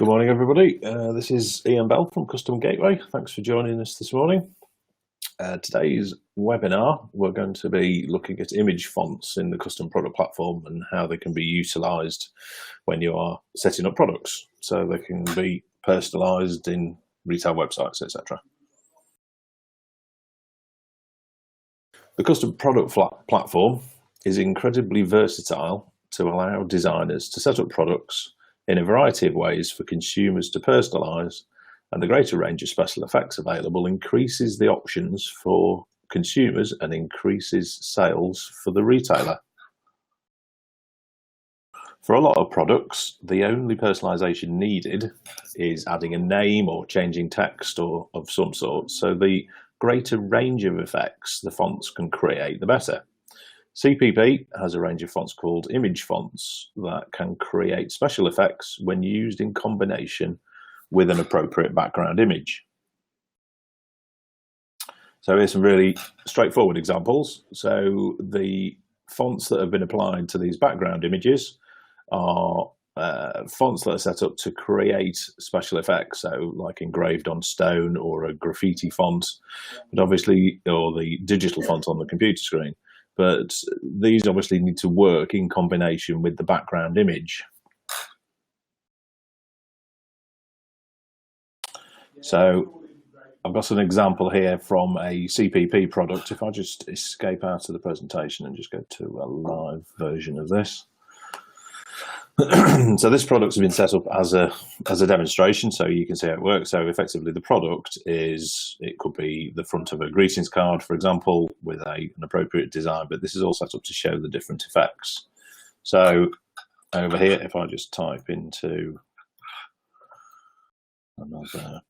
Good morning, everybody. This is Ian Bell from Custom Gateway. Thanks for joining us this morning. Today's webinar, we're going to be looking at image fonts in the custom product platform and how they can be utilised when you are setting up products. So they can be personalised in retail websites, etc. The custom product platform is incredibly versatile to allow designers to set up products in a variety of ways for consumers to personalise, and the greater range of special effects available increases the options for consumers and increases sales for the retailer. For a lot of products, the only personalisation needed is adding a name or changing text or of some sort, so the greater range of effects the fonts can create, the better. CPP has a range of fonts called image fonts that can create special effects when used in combination with an appropriate background image. So here's some really straightforward examples. So the fonts that have been applied to these background images are fonts that are set up to create special effects, so like engraved on stone or a graffiti font, but obviously, or the digital font on the computer screen. But these obviously need to work in combination with the background image. So I've got an example here from a CPP product. If I just escape out of the presentation and just go to a live version of this. So this product has been set up as a demonstration, so you can see how it works. So effectively the product is, it could be the front of a greetings card, for example, with an appropriate design, but this is all set up to show the different effects. So over here, if I just type into another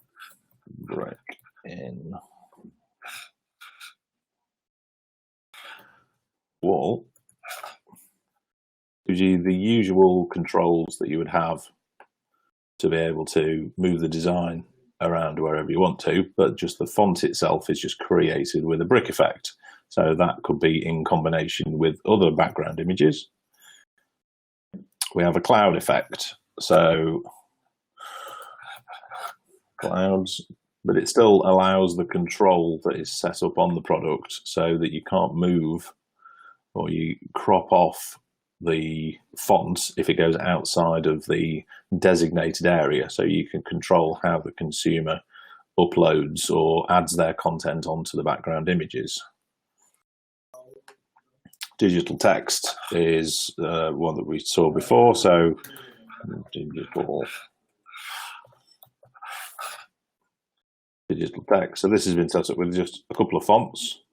break in wall, gives you the usual controls that you would have to be able to move the design around wherever you want to, but just the font itself is just created with a brick effect. So that could be in combination with other background images. We have a cloud effect, so clouds, but it still allows the control that is set up on the product so that you can't move or you crop off the font if it goes outside of the designated area, so you can control how the consumer uploads or adds their content onto the background images. Digital text is one that we saw before, so digital text. So this has been set up with just a couple of fonts.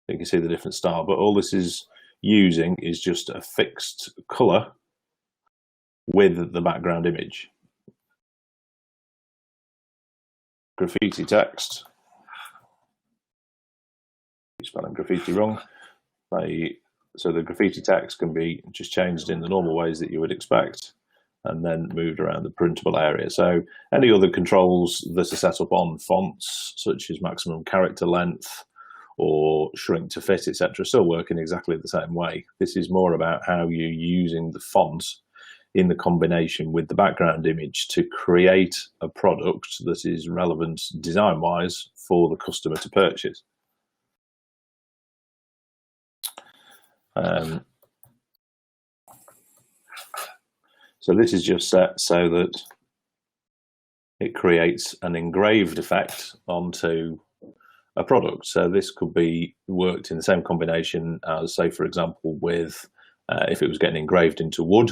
You can see the different style, but all this is using is just a fixed color with the background image. Graffiti text, spelling graffiti wrong. So the graffiti text can be just changed in the normal ways that you would expect and then moved around the printable area. So any other controls that are set up on fonts, such as maximum character length or shrink to fit, etc., still work in exactly the same way. This is more about how you're using the font in the combination with the background image to create a product that is relevant design-wise for the customer to purchase. So this is just set so that it creates an engraved effect onto a product. So this could be worked in the same combination as, say, for example, with if it was getting engraved into wood,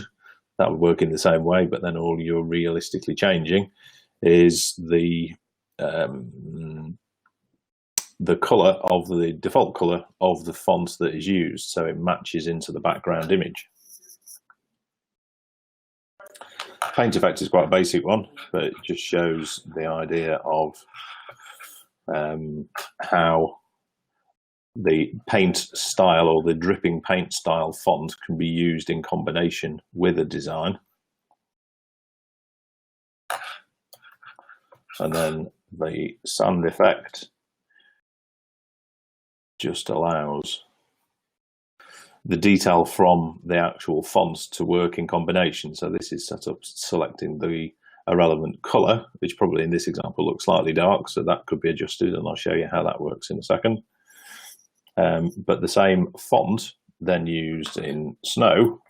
that would work in the same way, but then all you're realistically changing is the color of the default color of the font that is used, so it matches into the background image. Paint effect is quite a basic one, but it just shows the idea of how the paint style or the dripping paint style font can be used in combination with a design. And then the sand effect just allows the detail from the actual fonts to work in combination. So this is set up selecting the a relevant color, which probably in this example looks slightly dark, so that could be adjusted, and I'll show you how that works in a second. But the same font then used in snow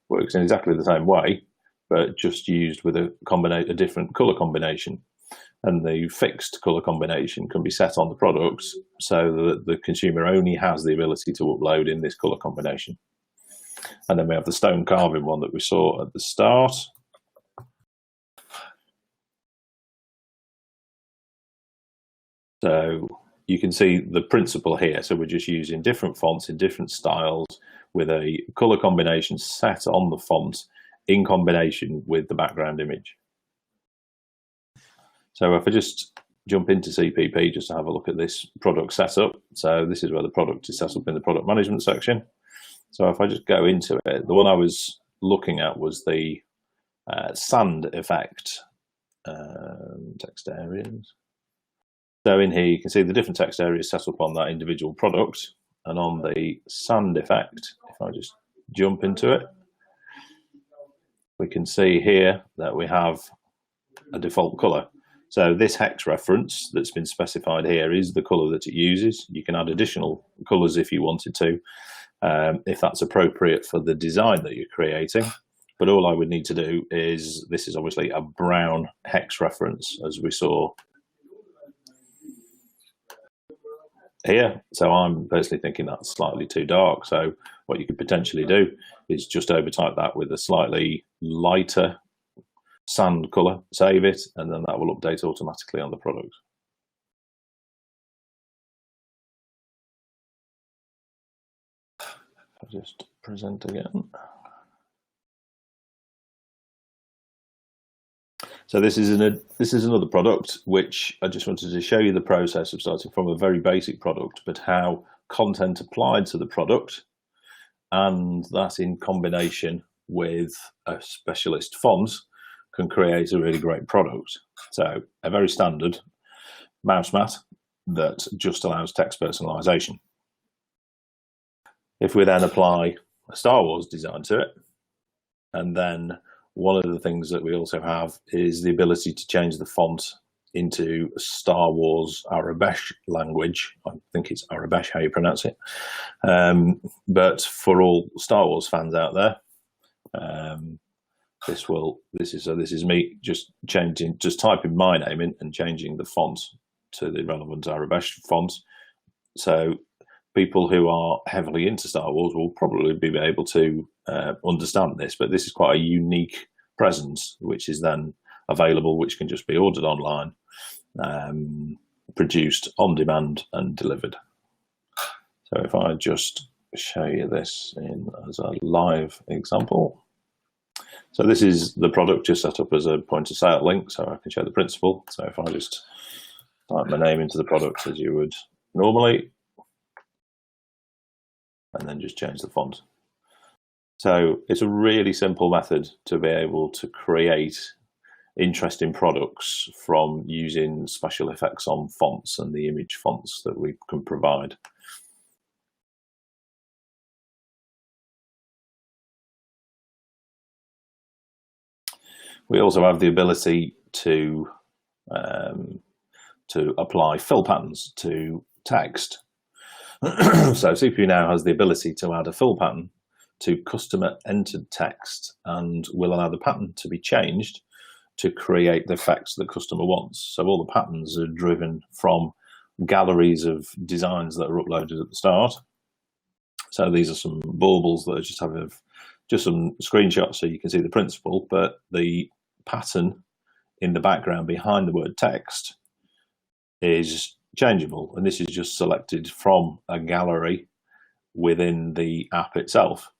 works in exactly the same way, but just used with a different color combination. And the fixed color combination can be set on the product so that the consumer only has the ability to upload in this color combination. And then we have the stone carving one that we saw at the start. So you can see the principle here. So we're just using different fonts in different styles with a color combination set on the font in combination with the background image. So if I just jump into CPP just to have a look at this product setup. So this is where the product is set up in the product management section. So if I just go into it, the one I was looking at was the sand effect text areas. So in here, you can see the different text areas set up on that individual product, and on the sand effect, if I just jump into it, we can see here that we have a default color. So this hex reference that's been specified here is the color that it uses. You can add additional colors if you wanted to, if that's appropriate for the design that you're creating. But all I would need to do is, this is obviously a brown hex reference, as we saw here. So I'm personally thinking that's slightly too dark. So what you could potentially do is just overtype that with a slightly lighter sand color, save it, and then that will update automatically on the product. I'll just present again. So this is another product which I just wanted to show you the process of starting from a very basic product, but how content applied to the product, and that in combination with a specialist font can create a really great product. So a very standard mouse mat that just allows text personalization. If we then apply a Star Wars design to it, and then one of the things that we also have is the ability to change the font into Star Wars Arabic language. I think it's Arabic how you pronounce it. But for all Star Wars fans out there, this is me just typing my name in and changing the font to the relevant Arabic font. So people who are heavily into Star Wars will probably be able to understand this, but this is quite a unique presence, which is then available, which can just be ordered online, produced on demand and delivered. So if I just show you this as a live example. So this is the product just set up as a point of sale link, so I can show the principle. So if I just type my name into the product as you would normally, and then just change the font. So it's a really simple method to be able to create interesting products from using special effects on fonts and the image fonts that we can provide. We also have the ability to apply fill patterns to text. So CPP now has the ability to add a fill pattern to customer entered text and will allow the pattern to be changed to create the effects that customer wants. So all the patterns are driven from galleries of designs that are uploaded at the start. So these are some baubles that are just some screenshots so you can see the principle, but the pattern in the background behind the word text is changeable, and this is just selected from a gallery within the app itself.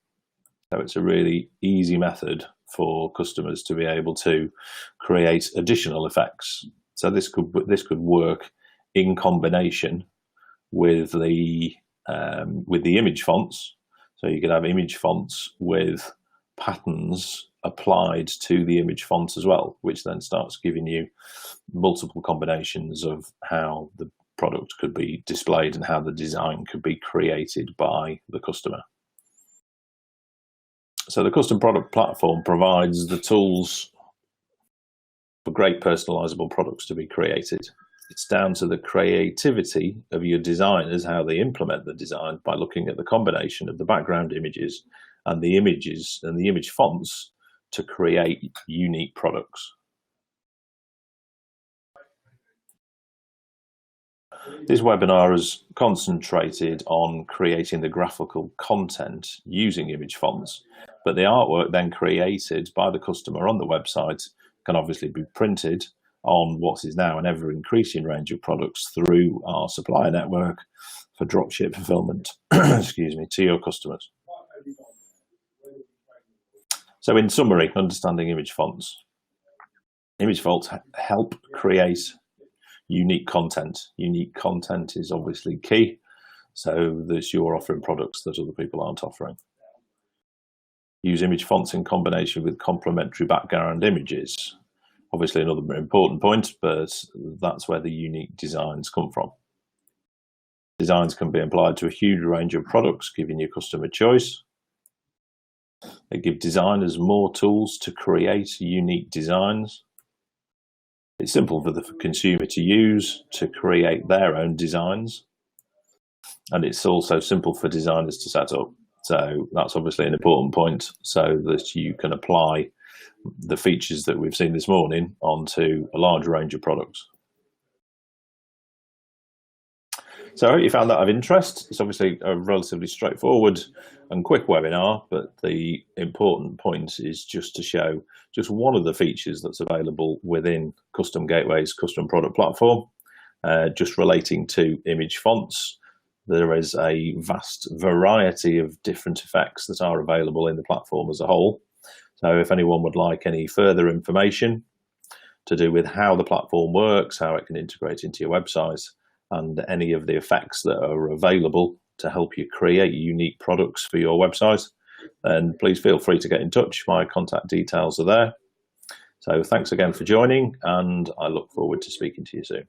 So it's a really easy method for customers to be able to create additional effects. So this could work in combination with the image fonts. So you could have image fonts with patterns applied to the image font as well, which then starts giving you multiple combinations of how the product could be displayed and how the design could be created by the customer. So the custom product platform provides the tools for great personalizable products to be created. It's down to the creativity of your designers, how they implement the design by looking at the combination of the background images and the image fonts to create unique products. This webinar has concentrated on creating the graphical content using image fonts, but the artwork then created by the customer on the website can obviously be printed on what is now an ever-increasing range of products through our supplier network for dropship fulfillment excuse me, to your customers. So in summary, understanding image fonts. Image fonts help create unique content. Unique content is obviously key, so that you're offering products that other people aren't offering. Use image fonts in combination with complementary background images. Obviously another important point, but that's where the unique designs come from. Designs can be applied to a huge range of products, giving your customer choice. They give designers more tools to create unique designs. It's simple for the consumer to use to create their own designs. And it's also simple for designers to set up. So that's obviously an important point, so that you can apply the features that we've seen this morning onto a large range of products. So I hope you found that of interest. It's obviously a relatively straightforward and quick webinar, but the important point is just to show just one of the features that's available within Custom Gateway's custom product platform, just relating to image fonts. There is a vast variety of different effects that are available in the platform as a whole. So if anyone would like any further information to do with how the platform works, how it can integrate into your website, and any of the effects that are available to help you create unique products for your website, then please feel free to get in touch. My contact details are there. So thanks again for joining, and I look forward to speaking to you soon.